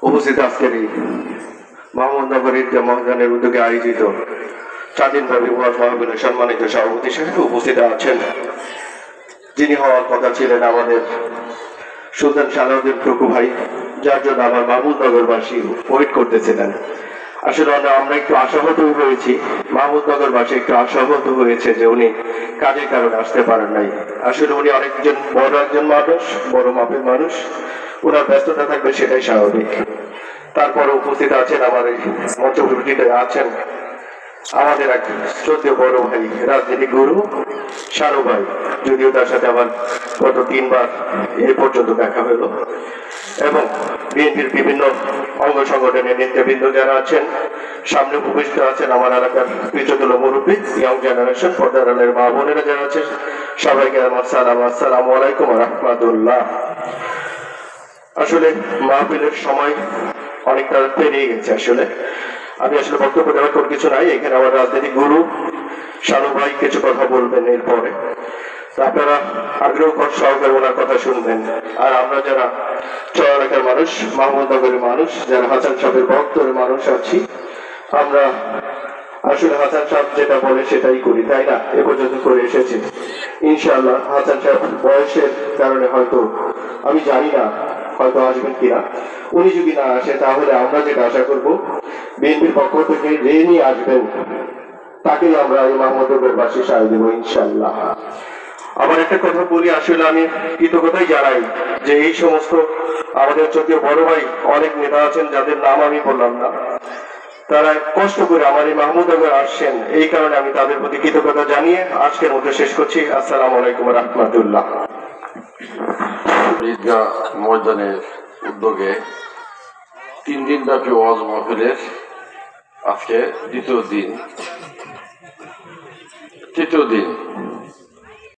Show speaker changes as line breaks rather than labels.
উপস্থিত আজকের এই মোহাম্মদনগর ঈদগাহ ময়দানের উদ্যোগে আয়োজিত 4 দিনব্যাপী ওয়াজ মাহফিলের সম্মানিত সভাপতি সাহেব উপস্থিত আছেন, যিনি হওয়ার কথা ছিলেন আমাদের সুলতান সালাউদ্দিন টুকু ভাই, যার জন্য আমার মাহমুদনগরবাসী ওয়েট করতেছিলেন। আসলে আমরা একটু আশাহত হয়েছি, মাহমুদনগরবাসী একটু আশাহত হয়েছে যে উনি কাজের কারণে আসতে পারেন নাই। আসলে উনি অনেকজন বড় একজন মানুষ, বড় মাপের মানুষ, ওনার ব্যস্ততা থাকবে সেটাই স্বাভাবিক। তারপরে উপস্থিত আছেন আমার এই মঞ্চভূমিতে আছেন আমাদের এক শ্রদ্ধেয় বড় ভাই, রাজনীতি গুরু শাহরু ভাই, যদিও তার সাথে আমার গত 3 বার এই পর্যন্ত দেখা হলো, এবং বিএনপির বিভিন্ন অঙ্গ সংগঠনের নেতৃবৃন্দ যারা আছেন, সামনে উপস্থিত আছেন আমার এলাকার পিছতল মুরব্বী, ইয়ং জেনারেশন, পর্দার আলের মা বোনেরা যারা আছেন, সবাইকে আমার সালাম, আসসালামু আলাইকুম ওয়া রাহমাতুল্লাহ। আসলে মাহফিলের সময় অনেকটা পেরিয়ে গেছে। আসলে আমি বক্তব্য দেওয়ার কোনো কিছু নাই। এখানে আমার রাজনৈতিক গুরু শাহরু ভাই কিছু কথা বলবেন, এরপরে আপনারা আগ্রহ সহকারে ওনার কথা শুনবেন। আর আমরা যারা চর এলাকার মানুষ, মোহাম্মদনগরের মানুষ, যারা হাসান সাহেবের ভক্তের মানুষ আছি, আমরা আসলে হাসান সাহেব যেটা বলে সেটাই করি, তাই না? এ পর্যন্ত করে এসেছি। ইনশাআল্লাহ হাসান সাহেব বয়সের কারণে হয়তো, আমি জানি না হয়তো আসবেন কিনা, উনি যদি না আসে তাহলে আমরা যেটা আশা করবো, বিএনপির পক্ষ থেকে যে নিয়ে আসবেন তাকেই আমরা এই মোহাম্মদনগরবাসী সাহায্য দেবো ইনশাআল্লাহ। আবার একটা কথা বলি, আসলে আমি কৃতজ্ঞতাই জানাই যে এই সমস্ত আমাদের যদিও বড় ভাই অনেক নেতা আছেন যাদের নাম আমি বললাম না, তারা কষ্ট করে আমার এই মোহাম্মদনগর আসছেন, এই কারণে আমি তাদের প্রতি কৃতজ্ঞতা জানিয়ে আজকের মধ্যে শেষ করছি। আসসালামু আলাইকুম ওয়া রাহমাতুল্লাহ।
ঈদগাহ ময়দানের উদ্যোগে 3 দিন ব্যাপী ওয়াজ মাহফিলের আজকে তৃতীয় দিন।